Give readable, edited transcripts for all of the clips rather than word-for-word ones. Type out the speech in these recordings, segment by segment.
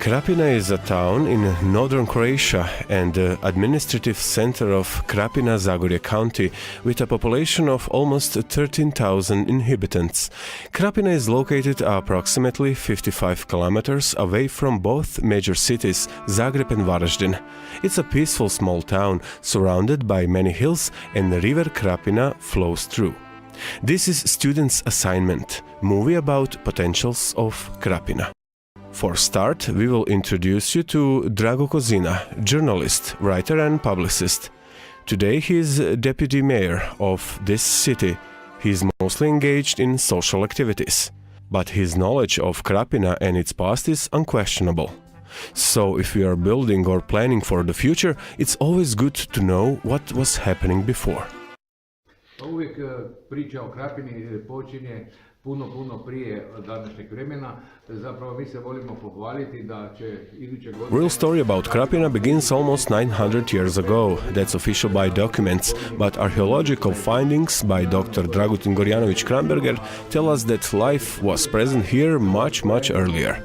Krapina is a town in northern Croatia and the administrative center of Krapina-Zagorje county with a population of almost 13,000 inhabitants. Krapina is located approximately 55 kilometers away from both major cities, Zagreb and Varaždin. It's a peaceful small town surrounded by many hills and the river Krapina flows through. This is Student's Assignment, movie about potentials of Krapina. For start, we will introduce you to Drago Kozina, journalist, writer and publicist. Today he is deputy mayor of this city. He is mostly engaged in social activities, but his knowledge of Krapina and its past is unquestionable. So if we are building or planning for the future, it's always good to know what was happening before. Uvijek priča o Krapini počinje puno prije današnjeg vremena. Zapravo mi se volimo pohvaliti da će iduće godine... Real story about Krapina begins almost 900 years ago. That's official by documents, but archaeological findings by Dr. Dragutin Gorjanović-Kramberger tell us that life was present here much earlier.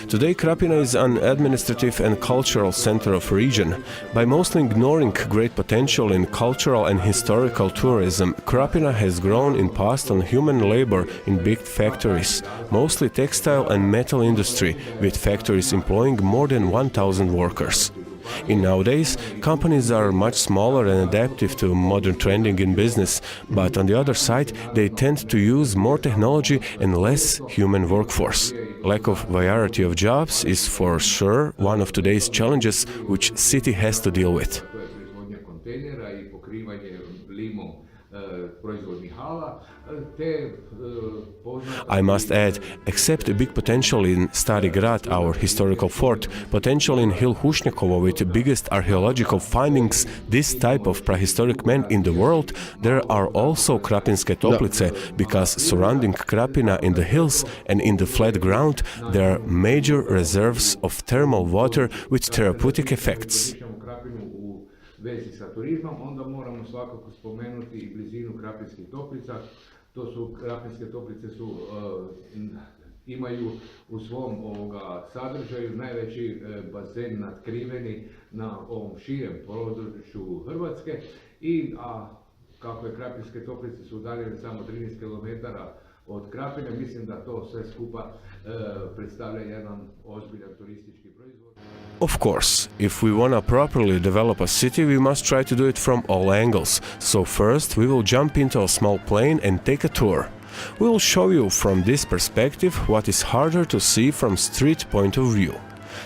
Today Krapina is an administrative and cultural center of region. By mostly ignoring great potential in cultural and historical tourism, Krapina has grown in past on human labor in big factories, mostly textile and metal industry, with factories employing more than 1,000 workers. In nowadays, companies are much smaller and adaptive to modern trending in business, but on the other side, they tend to use more technology and less human workforce. Lack of variety of jobs is for sure one of today's challenges which city has to deal with. I must add, except a big potential in Stari Grad, our historical fort, potential in Hill Hushnjakovo with the biggest archaeological findings, this type of prehistoric man in the world, there are also Krapinske Toplice, because surrounding Krapina in the hills and in the flat ground, there are major reserves of thermal water with therapeutic effects. Vezi sa turizmom, onda moramo svakako spomenuti i blizinu Krapinskih toplica. Krapinske toplice imaju u svom sadržaju najveći bazen natkriveni na ovom širem području Hrvatske a kako je Krapinske toplice su udaljene samo 13 km od Krapine, mislim da to sve skupa predstavlja jedan ozbiljan turistički proizvod. Of course, if we want to properly develop a city, we must try to do it from all angles. So first, we will jump into a small plane and take a tour. We will show you from this perspective what is harder to see from street point of view.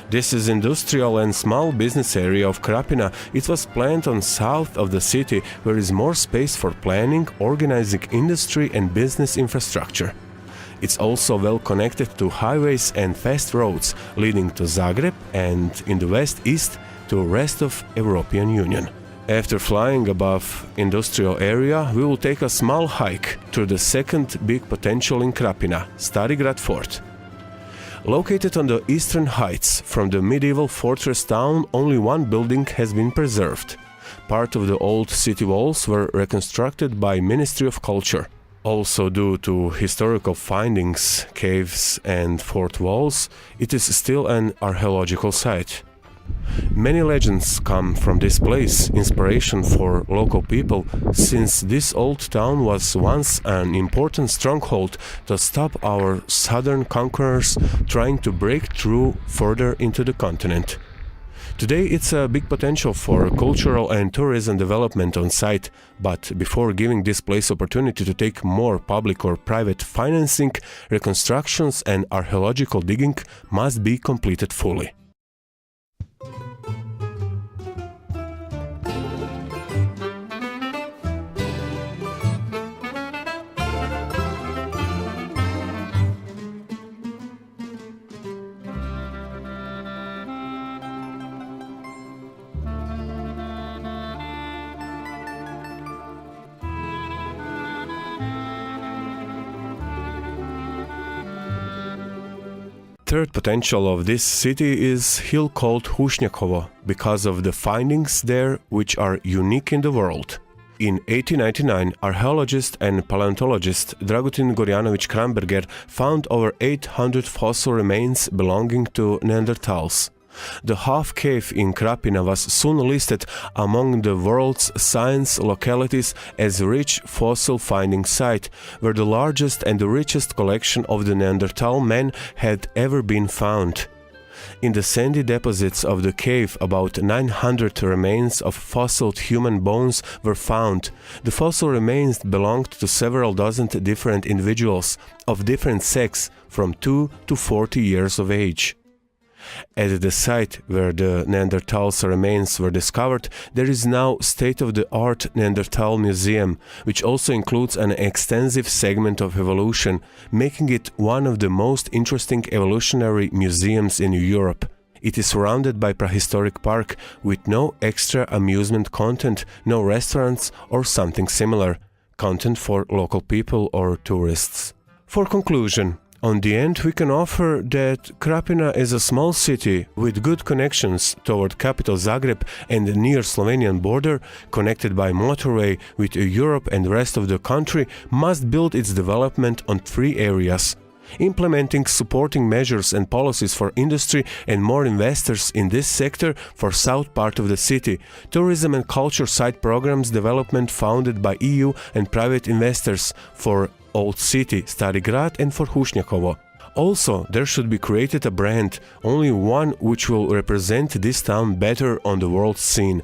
This is industrial and small business area of Krapina. It was planned on south of the city, where is more space for planning, organizing industry and business infrastructure. It's also well connected to highways and fast roads leading to Zagreb and in the west-east to rest of European Union. After flying above industrial area, we will take a small hike through the second big potential in Krapina, Stari Grad Fort. Located on the eastern heights from the medieval fortress town, only one building has been preserved. Part of the old city walls were reconstructed by Ministry of Culture. Also due to historical findings, caves and fort walls, it is still an archaeological site. Many legends come from this place, inspiration for local people, since this old town was once an important stronghold to stop our southern conquerors trying to break through further into the continent. Today it's a big potential for cultural and tourism development on site, but before giving this place opportunity to take more public or private financing, reconstructions and archaeological digging must be completed fully. Third potential of this city is hill called Hushnjakovo because of the findings there which are unique in the world. In 1899, archaeologist and paleontologist Dragutin Gorjanović Kramberger found over 800 fossil remains belonging to Neanderthals. The half cave in Krapina was soon listed among the world's science localities as a rich fossil finding site, where the largest and the richest collection of the Neanderthal men had ever been found. In the sandy deposits of the cave, about 900 remains of fossilized human bones were found. The fossil remains belonged to several dozen different individuals of different sex, from 2 to 40 years of age. At the site where the Neanderthals remains were discovered, there is now state-of-the-art Neanderthal museum, which also includes an extensive segment of evolution, making it one of the most interesting evolutionary museums in Europe. It is surrounded by prehistoric park with no extra amusement content, no restaurants or something similar, content for local people or tourists. For conclusion, on the end, we can offer that Krapina is a small city with good connections toward capital Zagreb and near Slovenian border, connected by motorway with Europe and the rest of the country, must build its development on 3 areas: implementing supporting measures and policies for industry and more investors in this sector for south part of the city, tourism and culture site programs development founded by EU and private investors for Old City, Stari Grad and for Husnjakovo. Also, there should be created a brand, only one which will represent this town better on the world scene.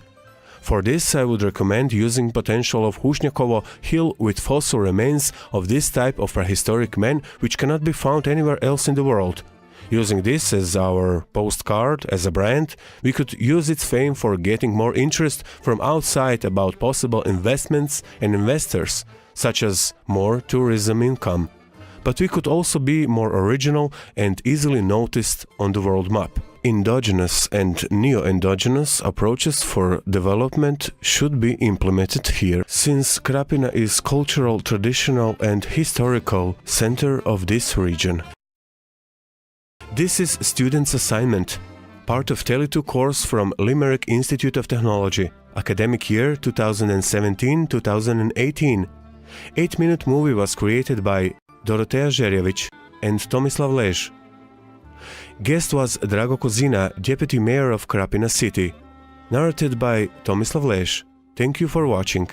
For this, I would recommend using potential of Husnjakovo hill with fossil remains of this type of prehistoric men which cannot be found anywhere else in the world. Using this as our postcard, as a brand, we could use its fame for getting more interest from outside about possible investments and investors, such as more tourism income. But we could also be more original and easily noticed on the world map. Endogenous and neo-endogenous approaches for development should be implemented here, since Krapina is cultural, traditional and historical center of this region. This is student's assignment, part of TELI 2 course from Limerick Insitute of Techonlogy, academic year 2017-2018. 8-minute movie was created by Dorotea Žerjević and Tomislav L.E.A.D.E.R. Guest was Drago Kozina, Deputy Mayor of Krapina City. Narrated by Tomislav L.E.A.D.E.R. Thank you for watching.